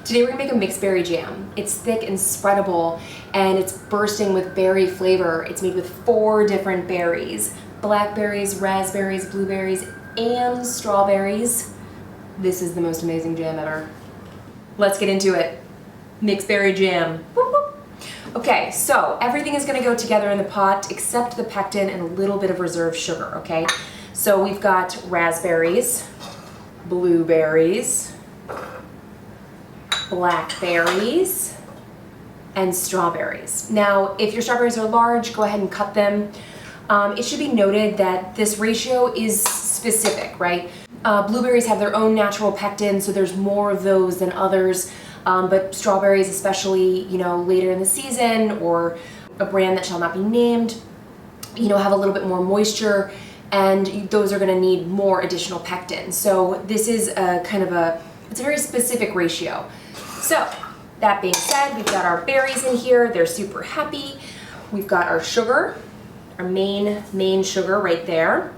Today we're gonna make a mixed berry jam. It's thick and spreadable, and it's bursting with berry flavor. It's made with 4 different berries: blackberries, raspberries, blueberries, and strawberries. This is the most amazing jam ever. Let's get into it. Mixed berry jam. Whoop, whoop. Okay, so everything is gonna go together in the pot except the pectin and a little bit of reserved sugar, okay? So we've got raspberries, blueberries, blackberries, and strawberries. Now, if your strawberries are large, go ahead and cut them. It should be noted that this ratio is specific, right? Blueberries have their own natural pectin, so there's more of those than others. But strawberries, especially, later in the season, or a brand that shall not be named, have a little bit more moisture, and those are gonna need more additional pectin. So this is it's a very specific ratio. So, that being said, we've got our berries in here. They're super happy. We've got our sugar, our main sugar right there.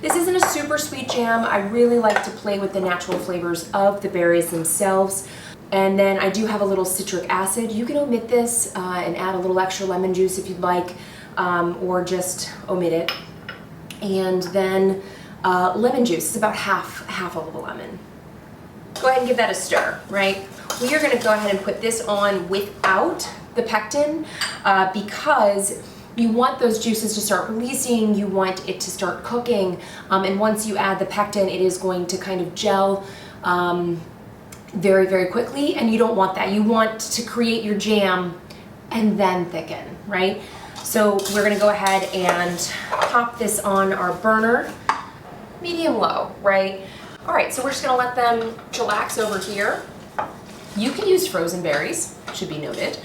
This isn't a super sweet jam. I really like to play with the natural flavors of the berries themselves. And then I do have a little citric acid. You can omit this and add a little extra lemon juice if you'd like, or just omit it. And then lemon juice is about half of a lemon. Go ahead and give that a stir, right? We are gonna go ahead and put this on without the pectin because you want those juices to start releasing, you want it to start cooking, and once you add the pectin, it is going to kind of gel very, very quickly, and you don't want that. You want to create your jam and then thicken, right? So we're gonna go ahead and pop this on our burner, medium low, right? All right, so we're just gonna let them chillax over here. You can use frozen berries, should be noted,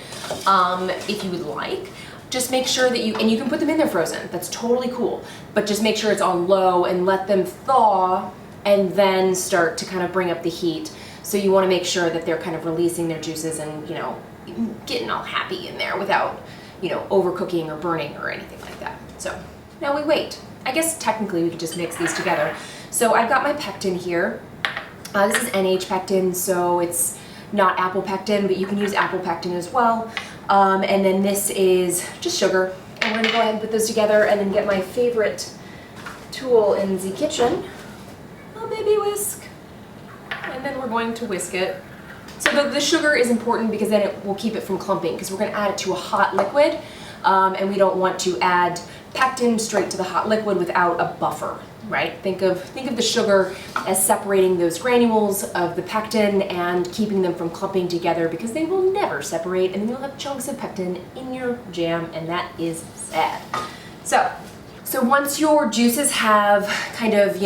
if you would like. Just make sure that and you can put them in there frozen, that's totally cool, but just make sure it's on low and let them thaw and then start to kind of bring up the heat. So you wanna make sure that they're kind of releasing their juices and, getting all happy in there without, overcooking or burning or anything like that. So now we wait. I guess technically we could just mix these together. So I've got my pectin here. This is NH pectin, so it's not apple pectin, but you can use apple pectin as well. And then this is just sugar. And we're gonna go ahead and put those together and then get my favorite tool in the kitchen, a baby whisk. And then we're going to whisk it. So the sugar is important because then it will keep it from clumping, because we're gonna add it to a hot liquid, and we don't want to add pectin straight to the hot liquid without a buffer, right? Think of the sugar as separating those granules of the pectin and keeping them from clumping together, because they will never separate, and then you'll have chunks of pectin in your jam, and that is sad. So once your juices have kind of,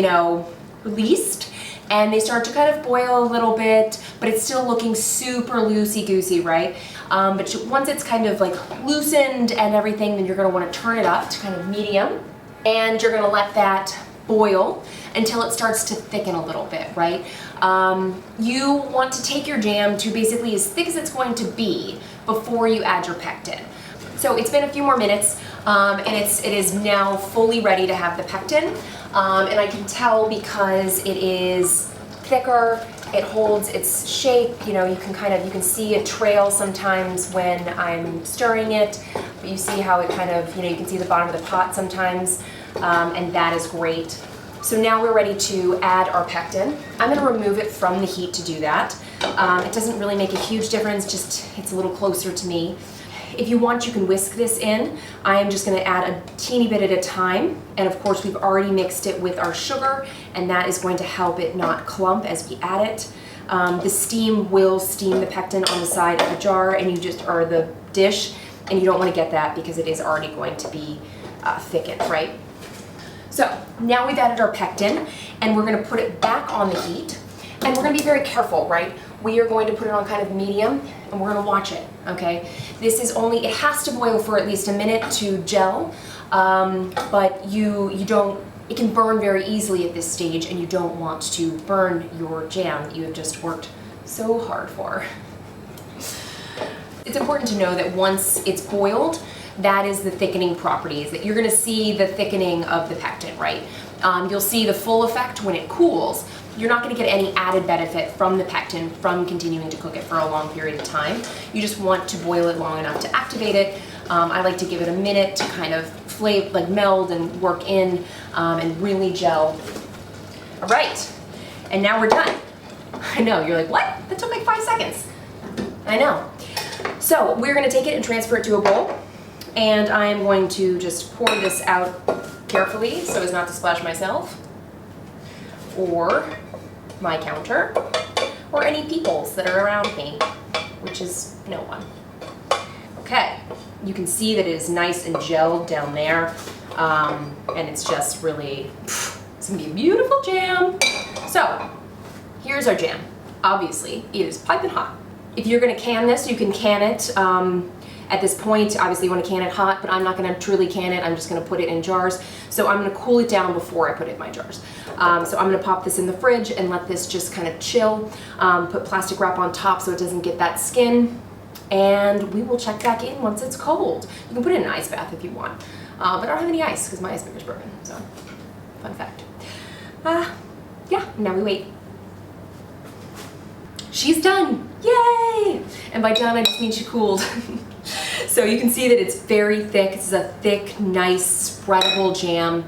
released, and they start to kind of boil a little bit, but it's still looking super loosey-goosey, right? But once it's kind of like loosened and everything, then you're gonna wanna turn it up to kind of medium, and you're gonna let that boil until it starts to thicken a little bit, right? You want to take your jam to basically as thick as it's going to be before you add your pectin. So it's been a few more minutes, and it is now fully ready to have the pectin. And I can tell because it is thicker, it holds its shape, you can see a trail sometimes when I'm stirring it, but you see how it kind of, you can see the bottom of the pot sometimes, and that is great. So now we're ready to add our pectin. I'm gonna remove it from the heat to do that. It doesn't really make a huge difference, just it's a little closer to me. If you want, you can whisk this in. I am just gonna add a teeny bit at a time. And of course, we've already mixed it with our sugar, and that is going to help it not clump as we add it. The steam will steam the pectin on the side of the jar or the dish, and you don't wanna get that because it is already going to be thickened, right? So now we've added our pectin, and we're gonna put it back on the heat, and we're gonna be very careful, right? We are going to put it on kind of medium, and we're gonna watch it, okay? It has to boil for at least a minute to gel, but it can burn very easily at this stage, and you don't want to burn your jam that you have just worked so hard for. It's important to know that once it's boiled, that is the thickening properties, that you're gonna see the thickening of the pectin, right? You'll see the full effect when it cools, you're not going to get any added benefit from the pectin from continuing to cook it for a long period of time. You just want to boil it long enough to activate it. I like to give it a minute to kind of meld and work in and really gel. All right, and now we're done. I know, you're like, what? That took like 5 seconds. I know. So we're gonna take it and transfer it to a bowl, and I am going to just pour this out carefully so as not to splash myself, or my counter, or any peoples that are around me, which is no one. Okay, you can see that it is nice and gelled down there, and it's just really, it's gonna be a beautiful jam. So, here's our jam. Obviously, it is piping hot. If you're gonna can this, you can can it at this point. Obviously you wanna can it hot, but I'm not gonna truly can it. I'm just gonna put it in jars. So I'm gonna cool it down before I put it in my jars. So I'm gonna pop this in the fridge and let this just kind of chill. Put plastic wrap on top so it doesn't get that skin. And we will check back in once it's cold. You can put it in an ice bath if you want. But I don't have any ice because my ice maker's broken, so fun fact. Yeah, now we wait. She's done, yay! And by done, I just mean she cooled. So you can see that it's very thick. This is a thick, nice, spreadable jam.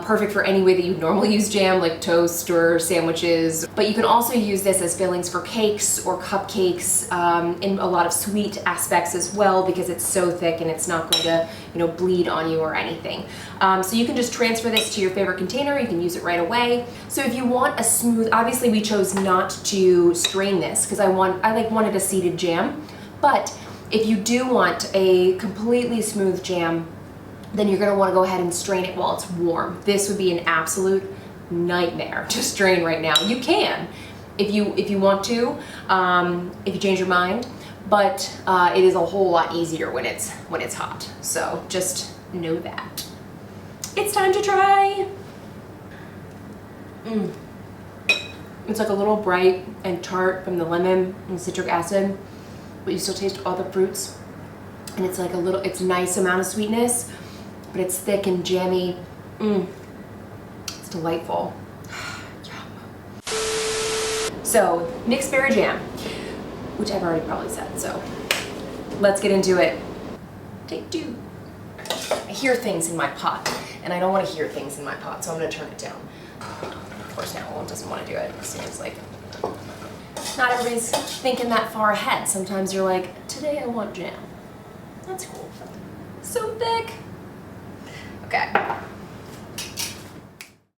Perfect for any way that you'd normally use jam, like toast or sandwiches. But you can also use this as fillings for cakes or cupcakes, in a lot of sweet aspects as well, because it's so thick and it's not going to, bleed on you or anything. So you can just transfer this to your favorite container. You can use it right away. So if you want a smooth, obviously we chose not to strain this because I wanted a seeded jam. But if you do want a completely smooth jam, then you're gonna wanna go ahead and strain it while it's warm. This would be an absolute nightmare to strain right now. You can, if you want to, if you change your mind, but it is a whole lot easier when it's hot. So just know that. It's time to try. It's like a little bright and tart from the lemon and citric acid, but you still taste all the fruits. And it's like it's a nice amount of sweetness, but it's thick and jammy. It's delightful. Yum. So, mixed berry jam, which I've already probably said, so let's get into it. Take 2. I hear things in my pot, and I don't want to hear things in my pot, so I'm going to turn it down. Of course, now one doesn't want to do it. It seems like not everybody's thinking that far ahead. Sometimes you're like, today I want jam. That's cool. So thick. Okay.